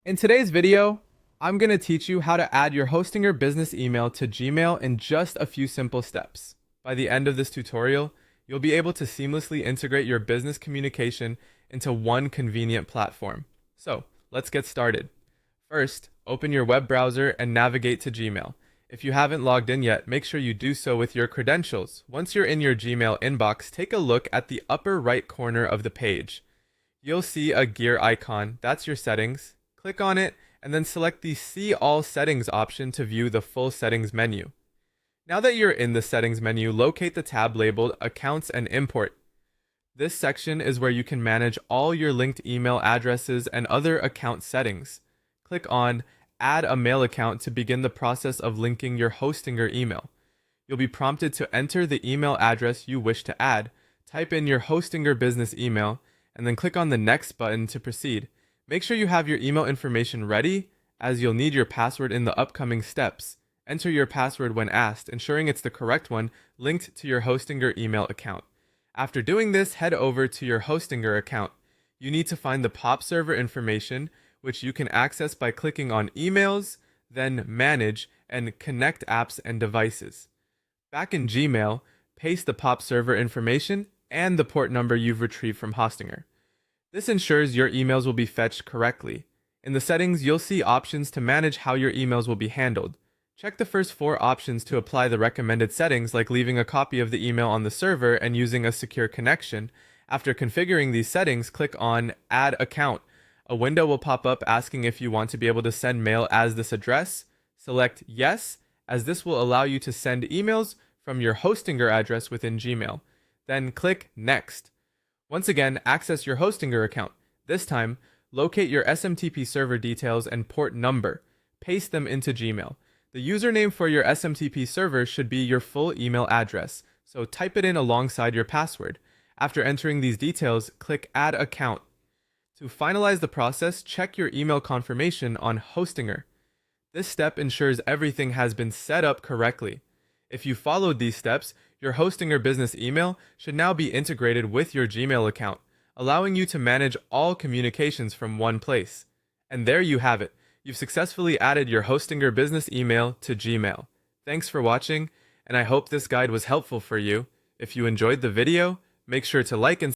In today's video, I'm going to teach you how to add your Hostinger business email to Gmail in just a few simple steps. By the end of this tutorial, you'll be able to seamlessly integrate your business communication into one convenient platform. So, let's get started. First, open your web browser and navigate to Gmail. If you haven't logged in yet, make sure you do so with your credentials. Once you're in your Gmail inbox, take a look at the upper right corner of the page. You'll see a gear icon. That's your settings. Click on it and then select the See All Settings option to view the full settings menu. Now that you're in the settings menu, locate the tab labeled Accounts and Import. This section is where you can manage all your linked email addresses and other account settings. Click on Add a Mail Account to begin the process of linking your Hostinger email. You'll be prompted to enter the email address you wish to add, type in your Hostinger business email, and then click on the Next button to proceed. Make sure you have your email information ready, as you'll need your password in the upcoming steps. Enter your password when asked, ensuring it's the correct one linked to your Hostinger email account. After doing this, head over to your Hostinger account. You need to find the POP server information, which you can access by clicking on Emails, then Manage, and Connect Apps and Devices. Back in Gmail, paste the POP server information and the port number you've retrieved from Hostinger. This ensures your emails will be fetched correctly. In the settings, you'll see options to manage how your emails will be handled. Check the first 4 options to apply the recommended settings, like leaving a copy of the email on the server and using a secure connection. After configuring these settings, click on Add Account. A window will pop up asking if you want to be able to send mail as this address. Select Yes, as this will allow you to send emails from your Hostinger address within Gmail. Then click Next. Once again, access your Hostinger account. This time, locate your SMTP server details and port number. Paste them into Gmail. The username for your SMTP server should be your full email address, so type it in alongside your password. After entering these details, click Add Account. To finalize the process, check your email confirmation on Hostinger. This step ensures everything has been set up correctly. If you followed these steps, your Hostinger business email should now be integrated with your Gmail account, allowing you to manage all communications from one place. And there you have it. You've successfully added your Hostinger business email to Gmail. Thanks for watching, and I hope this guide was helpful for you. If you enjoyed the video, make sure to like and